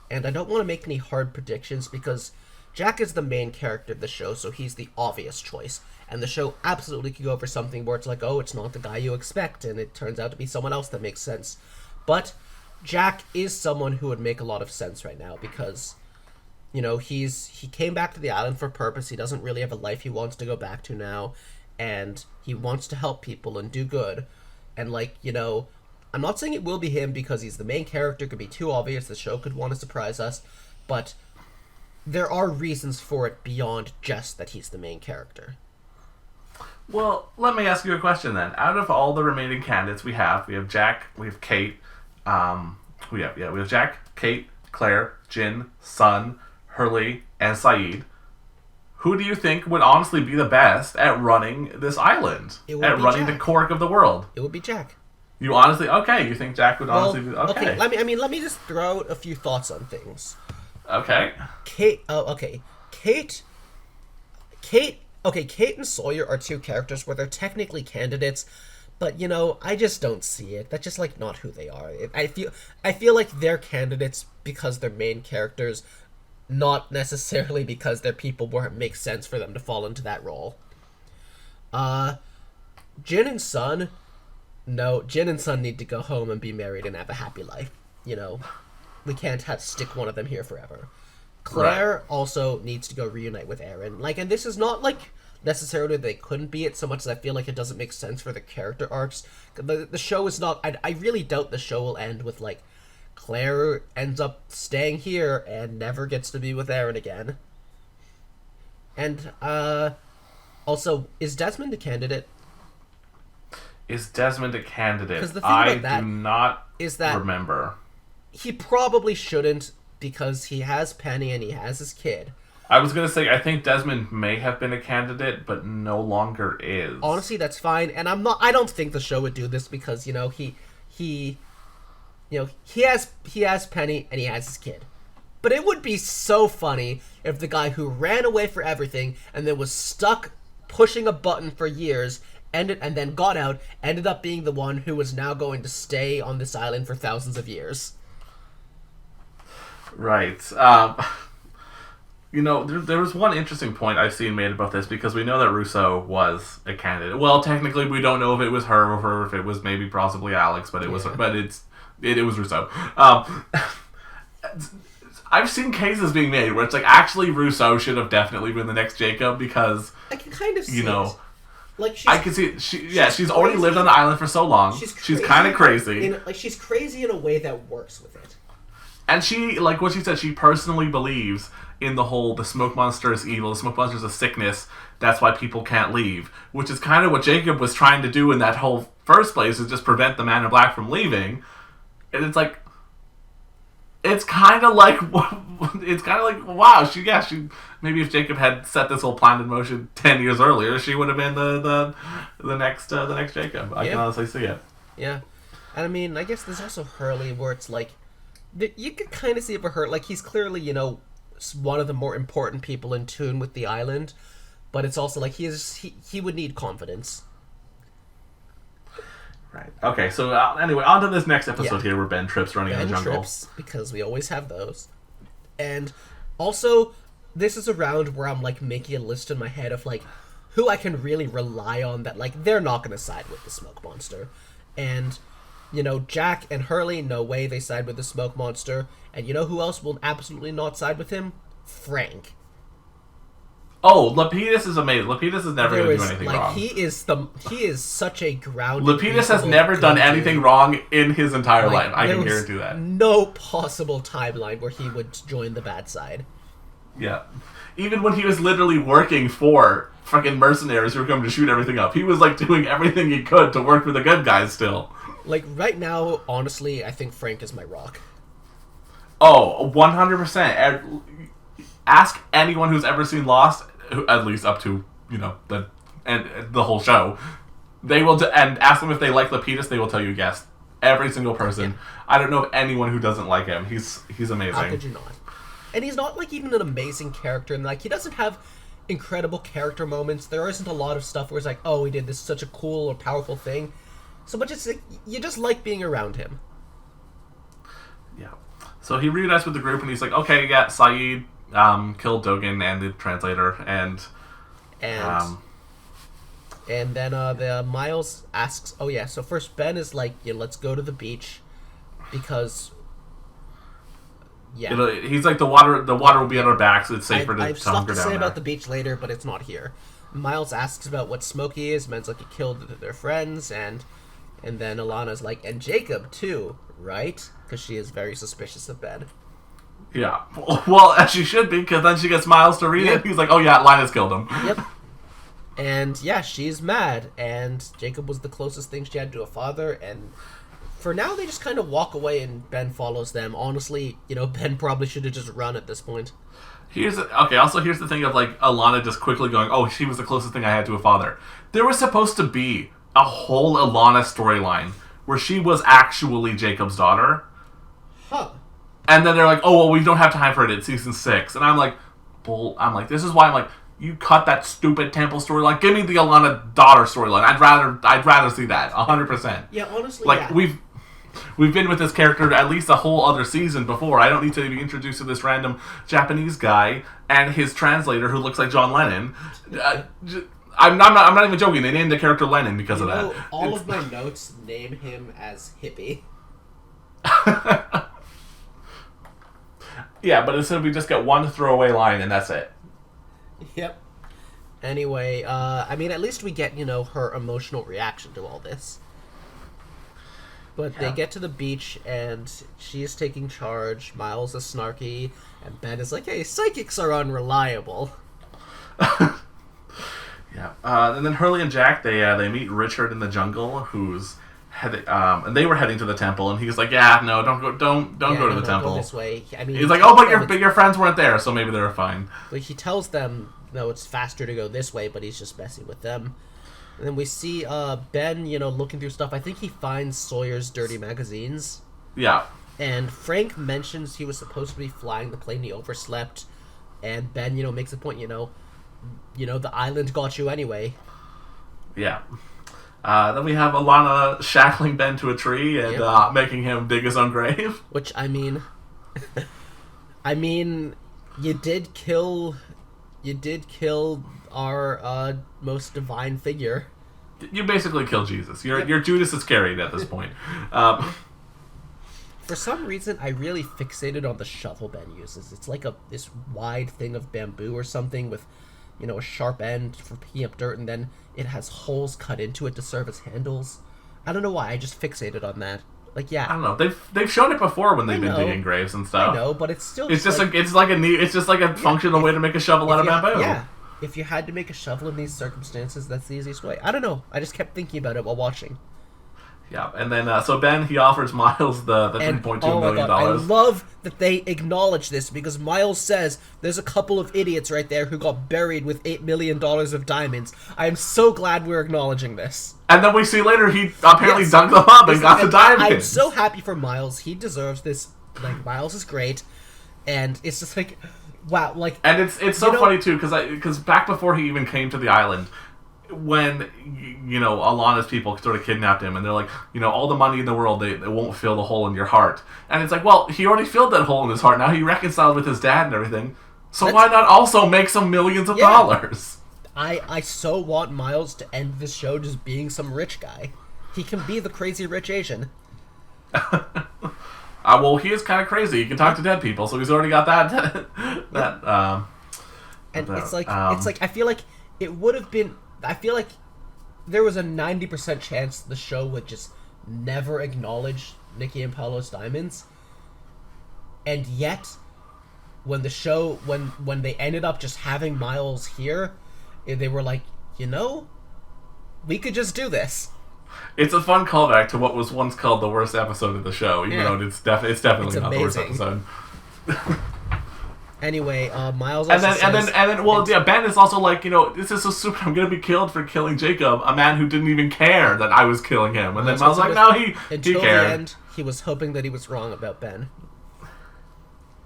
And I don't want to make any hard predictions because Jack is the main character of the show, so he's the obvious choice. And the show absolutely could go for something where it's like, oh, it's not the guy you expect, and it turns out to be someone else that makes sense. But Jack is someone who would make a lot of sense right now because, he came back to the island for a purpose. He doesn't really have a life he wants to go back to now, and he wants to help people and do good. And, I'm not saying it will be him because he's the main character. It could be too obvious. The show could want to surprise us. But there are reasons for it beyond just that he's the main character. Well, let me ask you a question then. Out of all the remaining candidates we have Jack, we have Kate, we have Jack, Kate, Claire, Jin, Sun, Hurley, and Saeed. Who do you think would honestly be the best at running this island? At running Jack. The cork of the world? It would be Jack. You honestly... Okay, you think Jack would honestly be... Okay. Let me just throw out a few thoughts on things. Okay. Kate and Sawyer are two characters where they're technically candidates, but I just don't see it. That's just not who they are. I feel like they're candidates because they're main characters, not necessarily because they're people where it makes sense for them to fall into that role. Jin and Sun need to go home and be married and have a happy life. We can't stick one of them here forever. Claire also needs to go reunite with Aaron. And this is not necessarily they couldn't be it so much as I feel like it doesn't make sense for the character arcs. The show is not... I really doubt the show will end with Claire ends up staying here and never gets to be with Aaron again. And also, is Desmond a candidate? Is Desmond a candidate? Because the thing about that do not is that remember. He probably shouldn't because he has Penny and he has his kid. I was going to say, I think Desmond may have been a candidate, but no longer is. Honestly, that's fine. And I don't think the show would do this because, he has Penny and he has his kid. But it would be so funny if the guy who ran away for everything and then was stuck pushing a button for years and then got out ended up being the one who was now going to stay on this island for thousands of years. Right. There was one interesting point I've seen made about this because we know that Russo was a candidate. Well, technically, we don't know if it was her or if it was maybe possibly Alex, but it was her. But it was Russo. I've seen cases being made where it's actually Russo should have definitely been the next Jacob because I can kind of see it. I can see it. She's already lived on the island for so long. She's kind of crazy. She's crazy in a way that works with it. And she, what she said, she personally believes in the smoke monster is evil, the smoke monster is a sickness, that's why people can't leave. Which is kind of what Jacob was trying to do in that whole first place, is just prevent the Man in Black from leaving. And it's kind of like, wow, she maybe if Jacob had set this whole plan in motion 10 years earlier, she would have been the next Jacob. I can honestly see it. Yeah. And I guess there's also Hurley where it's you could kind of see it for her. He's clearly, one of the more important people in tune with the island, but it's also he would need confidence. Right. Okay, so anyway, on to this next episode here where Ben trips running in the jungle. Ben trips, because we always have those. And also, this is a round where I'm making a list in my head of who I can really rely on that they're not going to side with the smoke monster. And Jack and Hurley, no way they side with the smoke monster. And who else will absolutely not side with him? Frank. Oh, Lapidus is amazing. Lapidus is never going to do anything wrong. He is such a grounded... Lapidus has never done anything wrong in his entire life. I can guarantee that. No possible timeline where he would join the bad side. Yeah. Even when he was literally working for fucking mercenaries who were coming to shoot everything up, he was doing everything he could to work for the good guys still. Right now, honestly, I think Frank is my rock. Oh, 100%. Ask anyone who's ever seen Lost, at least up to, the whole show. They will, and ask them if they like Lapidus, they will tell you yes. Every single person. Yeah. I don't know of anyone who doesn't like him. He's amazing. How could you not? And he's not, like, even an amazing character, and, like, he doesn't have incredible character moments. There isn't a lot of stuff where it's like, oh, he did this such a cool or powerful thing. So much it's like, you just like being around him. Yeah. So he reunites with the group, and he's like, okay, yeah, Saeed killed Dogen and the translator, and then the Miles asks, oh yeah, so first Ben is like, let's go to the beach, because he's like, the water will be on our backs, so it's safer to I have stuff to say down about there. the beach later, but it's not here. Miles asks about what Smokey is. Ben's like, he killed their friends, and then Alana's like, and Jacob too, right? Because she is very suspicious of Ben. Yeah, well, as she should be, because then she gets Miles to read it. He's like, oh yeah, Lina's killed him. Yep. And yeah, she's mad, and Jacob was the closest thing she had to a father, and for now they just kind of walk away and Ben follows them. Honestly, Ben probably should have just run at this point. Also here's the thing of, like, Alana just quickly going, oh, she was the closest thing I had to a father. There was supposed to be a whole Alana storyline where she was actually Jacob's daughter. Huh. And then they're like, oh, well, we don't have time for it. It's season 6. And I'm like, this is why I'm like, you cut that stupid temple storyline. Give me the Alana daughter storyline. I'd rather see that 100%. Yeah, honestly, like, we've been with this character at least a whole other season before. I don't need to be introduced to this random Japanese guy and his translator who looks like John Lennon. I'm not even joking. They named the character Lennon because of that. All of my notes name him as Hippie. Yeah, but instead we just get one throwaway line and that's it. Yep. Anyway, at least we get, her emotional reaction to all this. But they get to the beach, and she is taking charge, Miles is snarky, and Ben is like, hey, psychics are unreliable. Yeah. And then Hurley and Jack, they meet Richard in the jungle, who's heading, and they were heading to the temple, and he's like, yeah, no, don't go to the temple. Go this way. He's like, oh, but your friends weren't there, so maybe they were fine. But he tells them, no, it's faster to go this way, but he's just messing with them. And then we see Ben, looking through stuff. I think he finds Sawyer's dirty magazines. Yeah. And Frank mentions he was supposed to be flying the plane, he overslept. And Ben, makes a point, the island got you anyway. Yeah. Then we have Alana shackling Ben to a tree and making him dig his own grave. Which, you did kill our most divine figure. You basically killed Jesus. You're Judas Iscariot at this point. For some reason, I really fixated on the shovel Ben uses. It's like this wide thing of bamboo or something with, a sharp end for picking up dirt, and then it has holes cut into it to serve as handles. I don't know why. I just fixated on that. Like, yeah. I don't know. They've shown it before when they've been digging graves and stuff. I know, but it's still. It's just like a functional way to make a shovel out of bamboo. Yeah. If you had to make a shovel in these circumstances, that's the easiest way. I don't know. I just kept thinking about it while watching. Yeah, and then so Ben, he offers Miles the $3.2 million. I love that they acknowledge this, because Miles says there's a couple of idiots right there who got buried with $8 million of diamonds. I am so glad we're acknowledging this. And then we see later he apparently dug them up and got the diamonds. I'm so happy for Miles. He deserves this. Like, Miles is great, and it's just like, wow, like. And it's so funny too, because back before he even came to the island, when Alana's people sort of kidnapped him, and they're like, all the money in the world, they won't fill the hole in your heart. And it's like, well, he already filled that hole in his heart. Now he reconciled with his dad and everything. So why not also make some millions of dollars? I so want Miles to end this show just being some rich guy. He can be the crazy rich Asian. Well, he is kind of crazy. He can talk to dead people, so he's already got that. It's like I feel like it would have been. I feel like there was a 90% chance the show would just never acknowledge Nikki and Paolo's diamonds, and yet when the show when they ended up just having Miles here, they were like, we could just do this. It's a fun callback to what was once called the worst episode of the show, even though it's definitely not the worst episode. Anyway, Miles And also then, says... well, yeah, Ben is also like, this is so stupid. I'm gonna be killed for killing Jacob, a man who didn't even care that I was killing him. And then Miles like, no, he until cared. the end, he was hoping that he was wrong about Ben.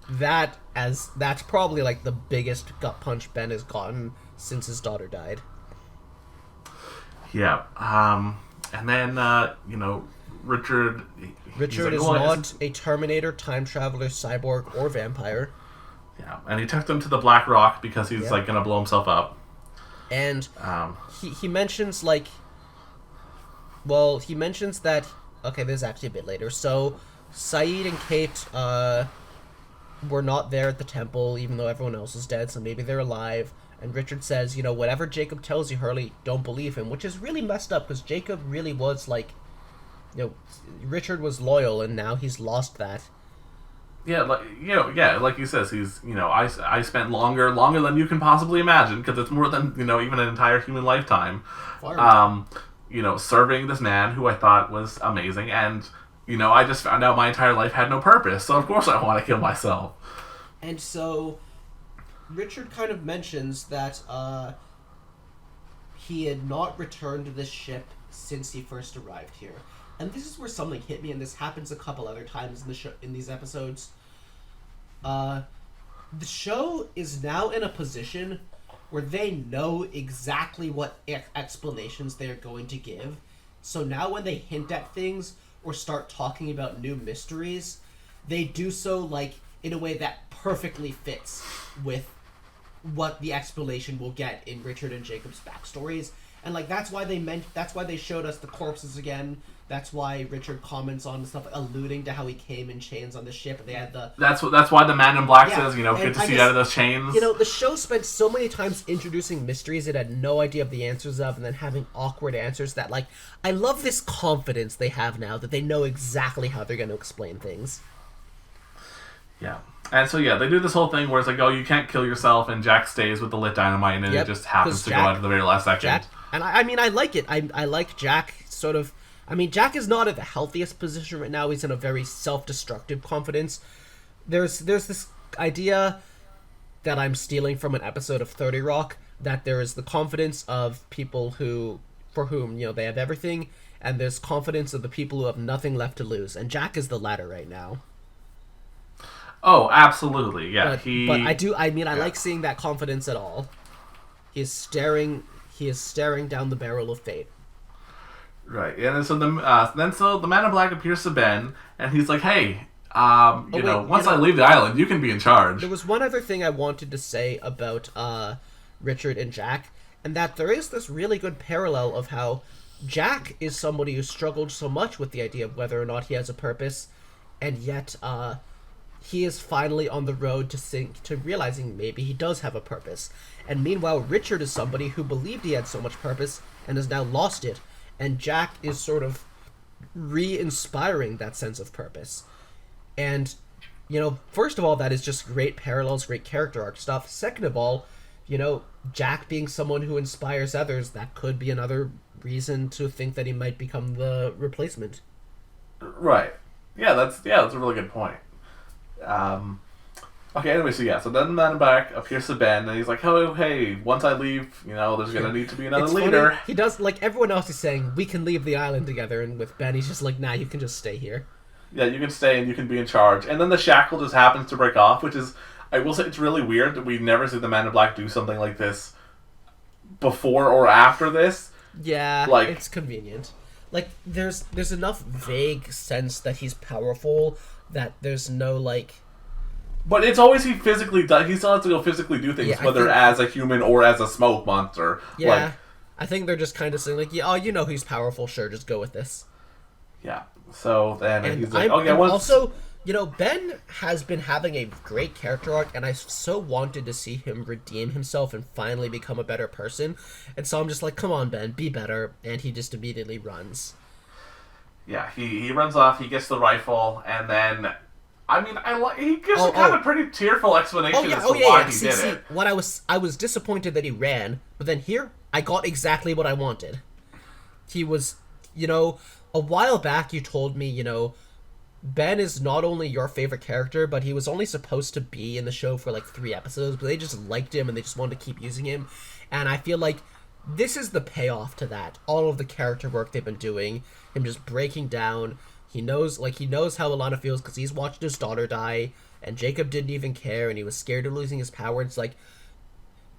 That's probably like the biggest gut punch Ben has gotten since his daughter died. Yeah. And then, Richard... Richard is not a Terminator, time traveler, cyborg, or vampire. Yeah, and he took them to the Black Rock because he's, like, gonna blow himself up. And he mentions, like... Well, he mentions that... Okay, this is actually a bit later. So, Saeed and Kate were not there at the temple, even though everyone else is dead, so maybe they're alive. And Richard says, whatever Jacob tells you, Hurley, don't believe him, which is really messed up, because Jacob really was, like... Richard was loyal, and now he's lost that. Yeah, like he says, he's, I spent longer than you can possibly imagine, because it's more than, even an entire human lifetime, serving this man who I thought was amazing, and, I just found out my entire life had no purpose, so of course I want to kill myself. And so, Richard kind of mentions that, he had not returned to this ship since he first arrived here. And this is where something hit me, and this happens a couple other times in the show, in these episodes. The show is now in a position where they know exactly what explanations they're going to give. So now when they hint at things or start talking about new mysteries, they do so, like, in a way that perfectly fits with what the explanation will get in Richard and Jacob's backstories. And, like, that's why they showed us the corpses again. That's why Richard comments on stuff, alluding to how he came in chains on the ship. And they had the... That's why the man in black says, good to see you out of those chains. The show spent so many times introducing mysteries it had no idea of the answers of, and then having awkward answers that, like, I love this confidence they have now that they know exactly how they're going to explain things. Yeah. And so, they do this whole thing where it's like, oh, you can't kill yourself, and Jack stays with the lit dynamite, and it just happens to go out at the very last second. And I like it. I like Jack sort of... Jack is not at the healthiest position right now. He's in a very self-destructive confidence. There's this idea that I'm stealing from an episode of 30 Rock, that there is the confidence of people for whom, they have everything, and there's confidence of the people who have nothing left to lose. And Jack is the latter right now. Oh, absolutely, yeah. But I like seeing that confidence at all. He is staring down the barrel of fate. Right, and so the Man in Black appears to Ben, and he's like, "Hey, once I leave the island, you can be in charge." There was one other thing I wanted to say about Richard and Jack, and that there is this really good parallel of how Jack is somebody who struggled so much with the idea of whether or not he has a purpose, and yet he is finally on the road to realizing maybe he does have a purpose. And meanwhile, Richard is somebody who believed he had so much purpose and has now lost it. And Jack is sort of re-inspiring that sense of purpose. And, first of all, that is just great parallels, great character arc stuff. Second of all, Jack being someone who inspires others, that could be another reason to think that he might become the replacement. Right. Yeah, that's a really good point. Okay, anyway, so then the Man in Black appears to Ben, and he's like, "Oh, hey, once I leave, there's gonna need to be another leader." Funny. He does, like everyone else is saying, we can leave the island together, and with Ben, he's just like, nah, you can just stay here. Yeah, you can stay and you can be in charge. And then the shackle just happens to break off, which is, I will say, it's really weird that we never see the Man in Black do something like this before or after this. Yeah, it's convenient. Like, there's enough vague sense that he's powerful that there's no, like... But it's always he physically does. He still has to go physically do things, whether as a human or as a smoke monster. Yeah, I think they're just kind of saying, like, he's powerful, sure, just go with this. Yeah, so then he's like, Also, Ben has been having a great character arc, and I so wanted to see him redeem himself and finally become a better person. And so I'm just like, come on, Ben, be better. And he just immediately runs. Yeah, he runs off, he gets the rifle, and then... he gives a kind of pretty tearful explanation as to why he did it. What I was disappointed that he ran, but then here, I got exactly what I wanted. He was, a while back you told me, Ben is not only your favorite character, but he was only supposed to be in the show for like 3 episodes, but they just liked him and they just wanted to keep using him. And I feel like this is the payoff to that. All of the character work they've been doing, him just breaking down. He knows how Alana feels because he's watched his daughter die, and Jacob didn't even care, and he was scared of losing his power. It's like,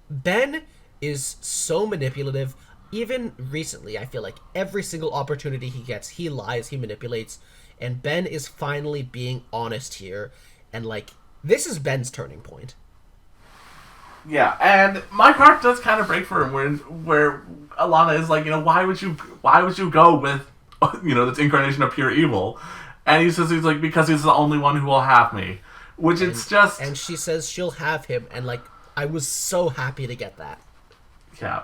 Ben is so manipulative. Even recently, I feel like every single opportunity he gets, he lies, he manipulates, and Ben is finally being honest here, and like, this is Ben's turning point. Yeah, and my heart does kind of break for him where Alana is like, why would you go with, this incarnation of pure evil? And he's like, because he's the only one who will have me. Which it's just... And she says she'll have him, and like, I was so happy to get that. Yeah.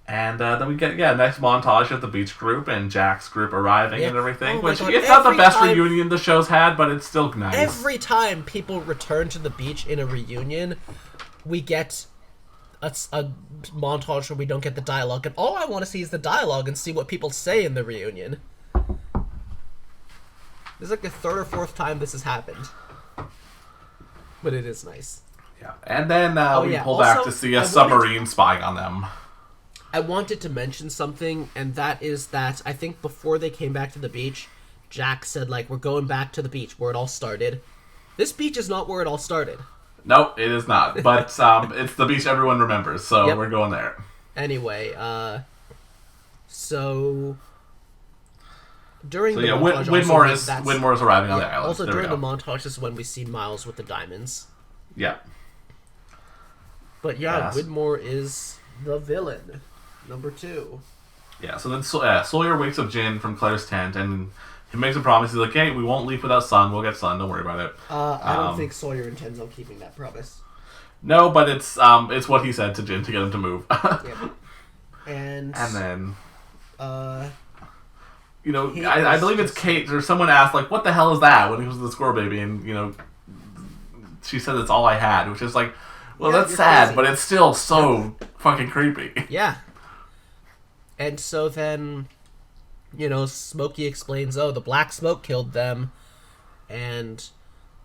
And then we get, next montage of the beach group and Jack's group arriving and everything. Which, it's not the best reunion the show's had, but it's still nice. Every time people return to the beach in a reunion, we get a montage where we don't get the dialogue. And all I want to see is the dialogue and see what people say in the reunion. This is like the 3rd or 4th time this has happened. But it is nice. Yeah. And then we pull back to see a submarine spying on them. I wanted to mention something, and that is that I think before they came back to the beach, Jack said, like, we're going back to the beach where it all started. This beach is not where it all started. Nope, it is not. But it's the beach everyone remembers, so we're going there. Anyway, so during the montage, Widmore is arriving on the island. Also, during the montage is when we see Miles with the diamonds. Yeah. But Widmore is the villain. Number 2. Yeah, so then Sawyer wakes up Jin from Claire's tent, and he makes a promise. He's like, hey, we won't leave without Sun. We'll get Sun. Don't worry about it. I don't think Sawyer intends on keeping that promise. No, but it's what he said to Jin to get him to move. Yep. And then... I Kate believe it's Kate, or someone asked, like, what the hell is that? When he was the squirrel baby, and, she said it's all I had, which is like, well, that's sad, crazy. But it's still so fucking creepy. Yeah. And so then, Smokey explains, the black smoke killed them. And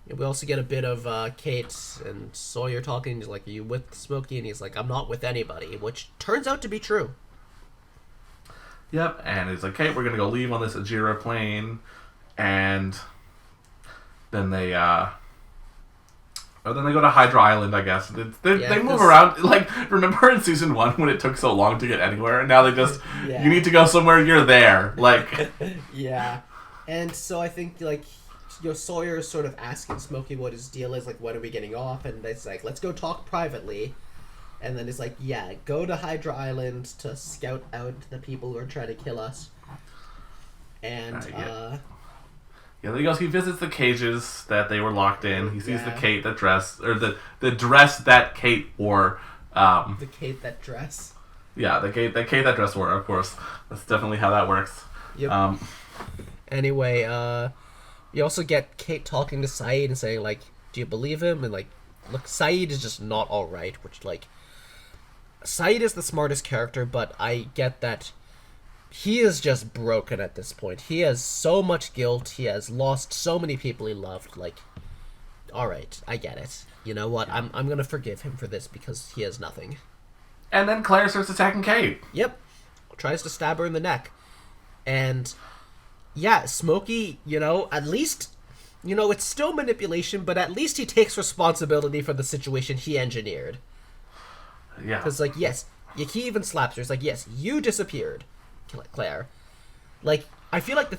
we also get a bit of Kate and Sawyer talking. He's like, are you with Smokey? And he's like, I'm not with anybody, which turns out to be true. Yep, and he's like, hey, we're going to go leave on this Ajira plane. And then they go to Hydra Island, I guess. They move around. Like, remember in season 1 when it took so long to get anywhere? And now they just, you need to go somewhere, you're there. Like, yeah. And so I think, like, Sawyer is sort of asking Smokey what his deal is, like, when are we getting off? And it's like, let's go talk privately. And then it's like, go to Hydra Island to scout out the people who are trying to kill us. And, Yeah, he visits the cages that they were locked in. He sees the Kate that dress, or the dress that Kate wore. The Kate that dress. Yeah, the Kate that dress wore, of course. That's definitely how that works. Yep. Anyway, you also get Kate talking to Saeed and saying, like, do you believe him? And, like, look, Saeed is just not alright, which, like, Saeed is the smartest character, but I get that he is just broken at this point. He has so much guilt. He has lost so many people he loved. Like, all right, I get it. You know what? I'm gonna forgive him for this because he has nothing. And then Claire starts attacking Kate. Yep, tries to stab her in the neck, and Smokey. At least, it's still manipulation, but at least he takes responsibility for the situation he engineered. Yeah. Because, like, yes, he even slaps her. It's like, yes, you disappeared, Claire. Like, I feel like the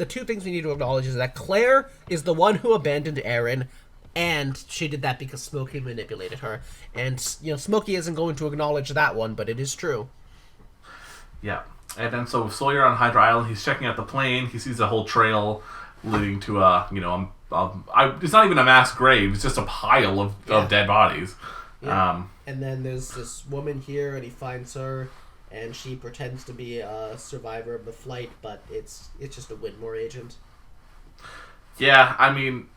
two things we need to acknowledge is that Claire is the one who abandoned Aaron, and she did that because Smokey manipulated her. And, Smokey isn't going to acknowledge that one, but it is true. Yeah. And then so Sawyer on Hydra Island, he's checking out the plane. He sees a whole trail leading to it's not even a mass grave. It's just a pile of dead bodies. Yeah. And then there's this woman here, and he finds her, and she pretends to be a survivor of the flight, but it's just a Widmore agent. Yeah, I mean,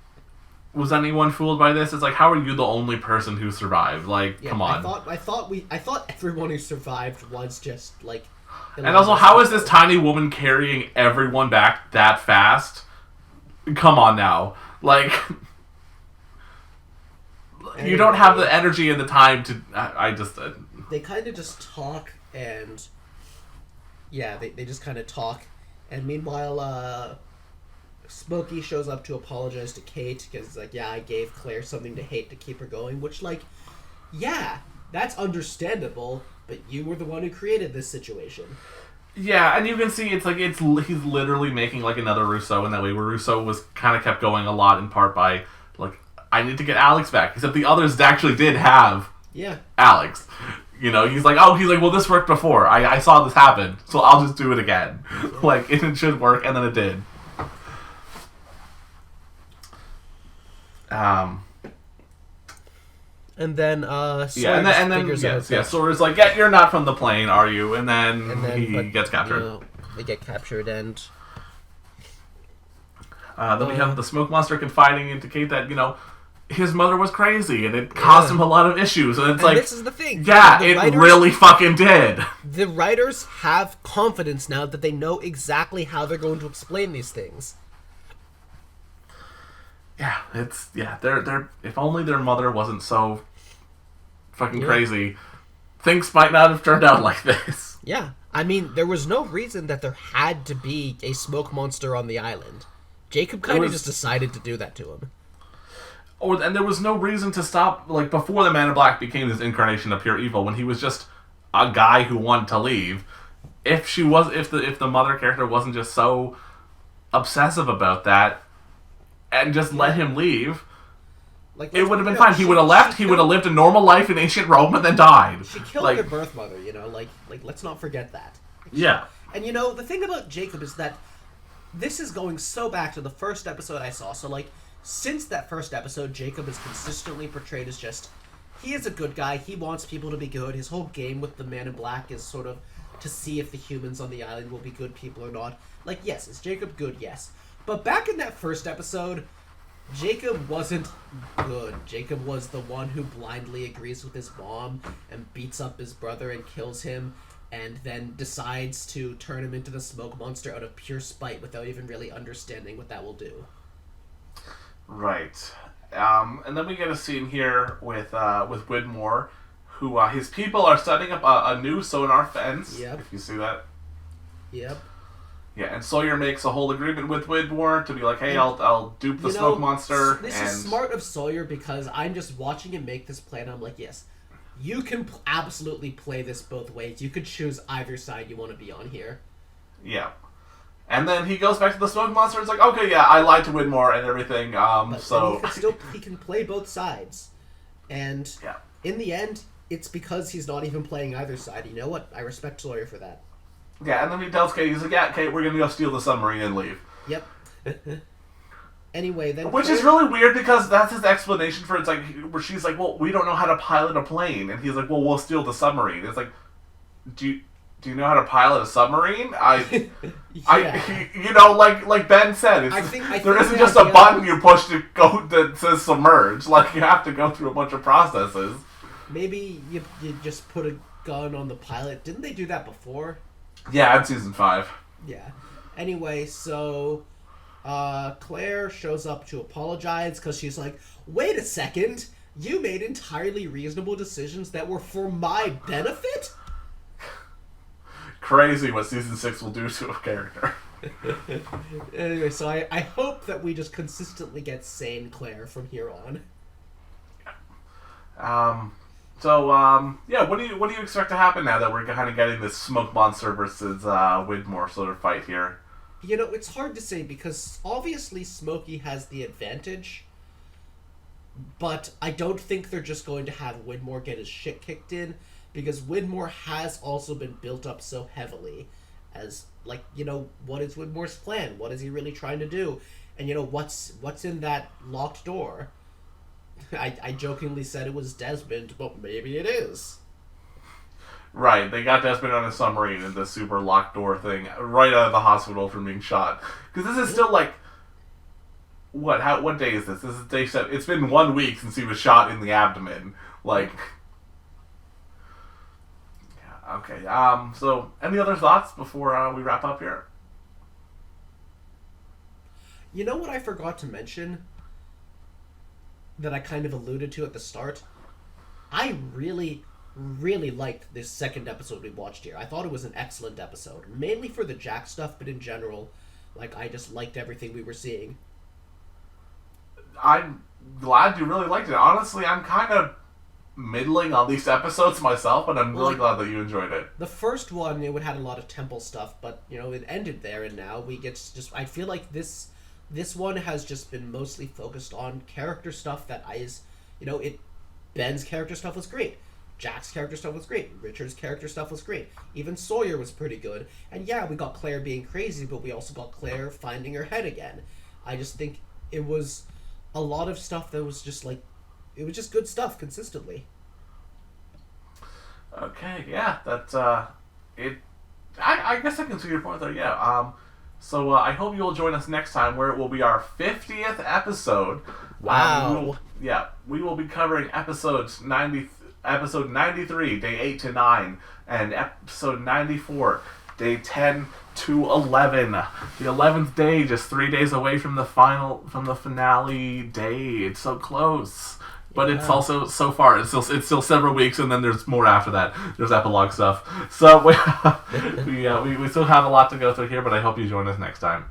was anyone fooled by this? It's like, how are you the only person who survived? Like, come on. I thought everyone who survived was just like. And also, how is this tiny woman carrying everyone back that fast come on now. Like, you don't have the energy and the time to... I just... They kind of just talk, and... Yeah, they just kind of talk. And meanwhile, Smokey shows up to apologize to Kate, because he's like, yeah, I gave Claire something to hate to keep her going, which, like, yeah, that's understandable, but you were the one who created this situation. Yeah, and you can see he's literally making like another Rousseau in that way, where Rousseau was kind of kept going a lot in part by like, I need to get Alex back, except the others actually did have Alex. You know, he's like, well, this worked before. I saw this happen, so I'll just do it again. Yeah. Like, it should work, and then it did. And then, Sawyer's like, yeah, you're not from the plane, are you? And then he gets captured. You know, they get captured, and... then we have the smoke monster confiding into Kate that, you know, his mother was crazy, and it caused him a lot of issues. And it's like... this is the thing. Yeah, the writers, really fucking did. The writers have confidence now that they know exactly how they're going to explain these things. Yeah, they're if only their mother wasn't so fucking crazy, things might not have turned out like this. Yeah, I mean, there was no reason that there had to be a smoke monster on the island. Jacob kind of just decided to do that to him. And there was no reason to stop, like, before the Man in Black became this incarnation of pure evil, when he was just a guy who wanted to leave. If the mother character wasn't just so obsessive about that, and just let him leave, like, it would have been fine. He would have left. He would have lived a normal life in ancient Rome and then died. She killed their birth mother, you know. Like let's not forget that. Yeah. And you know, the thing about Jacob is that this is going so back to the first episode I saw. So like, since that first episode, Jacob is consistently portrayed as just, he is a good guy. He wants people to be good. His whole game with the Man in Black is sort of to see if the humans on the island will be good people or not. Like, yes, is Jacob good? Yes. But back in that first episode, Jacob wasn't good. Jacob was the one who blindly agrees with his mom and beats up his brother and kills him, and then decides to turn him into the smoke monster out of pure spite without even really understanding what that will do. Right. And then we get a scene here with Widmore, who his people are setting up a new sonar fence. Yep. If you see that. Yep. Yeah, and Sawyer makes a whole agreement with Widmore to be like, hey, I'll dupe the smoke monster. This is smart of Sawyer, because I'm just watching him make this plan. I'm like, yes, you can absolutely play this both ways. You could choose either side you want to be on here. Yeah. And then he goes back to the smoke monster. It's like, okay, yeah, I lied to Widmore and everything. So he can play both sides, and in the end, it's because he's not even playing either side. You know what? I respect Sawyer for that. Yeah, and then he tells Kate, he's like, yeah, Kate, we're gonna go steal the submarine and leave. Yep. Anyway, then... Which is really weird, because that's his explanation for it. It's like, where she's like, well, we don't know how to pilot a plane. And he's like, well, we'll steal the submarine. It's like, do you know how to pilot a submarine? You know, like Ben said, there isn't just a button you push to go that says submerge. Like, you have to go through a bunch of processes. Maybe you just put a gun on the pilot. Didn't they do that before? Yeah, in season 5. Yeah. Anyway, so Claire shows up to apologize because she's like, wait a second, you made entirely reasonable decisions that were for my benefit? Crazy what season 6 will do to a character. Anyway, so I hope that we just consistently get sane Claire from here on. What do you expect to happen now that we're kind of getting this smoke monster versus Widmore sort of fight here? You know, it's hard to say, because obviously Smokey has the advantage, but I don't think they're just going to have Widmore get his shit kicked in, because Widmore has also been built up so heavily as, like, you know, what is Widmore's plan? What is he really trying to do? And, you know, what's in that locked door? I jokingly said it was Desmond, but maybe it is. Right, they got Desmond on a submarine in the super locked door thing right out of the hospital from being shot. Because this is still like, what day is this? This is day 7. It's been 1 week since he was shot in the abdomen. Like, yeah, okay. So, any other thoughts before we wrap up here? You know what I forgot to mention that I kind of alluded to at the start? I really, really liked this second episode we watched here. I thought it was an excellent episode. Mainly for the Jack stuff, but in general, like, I just liked everything we were seeing. I'm glad you really liked it. Honestly, I'm kind of middling on these episodes myself, but I'm really glad that you enjoyed it. The first one, it had a lot of temple stuff, but, it ended there, and now we get just... I feel like this one has just been mostly focused on character stuff that is... Ben's character stuff was great. Jack's character stuff was great. Richard's character stuff was great. Even Sawyer was pretty good. And yeah, we got Claire being crazy, but we also got Claire finding her head again. I just think it was a lot of stuff that was just like... It was just good stuff consistently. Okay, yeah, that's it. I guess I can see your point there. Yeah. So I hope you will join us next time, where it will be our 50th episode. Wow. We will be covering episode 93, day 8 to 9, and episode 94, day 10 to 11. The 11th day, just 3 days away from the finale day. It's so close. But it's also, so far, it's still several weeks, and then there's more after that. There's epilogue stuff. So we still have a lot to go through here, but I hope you join us next time.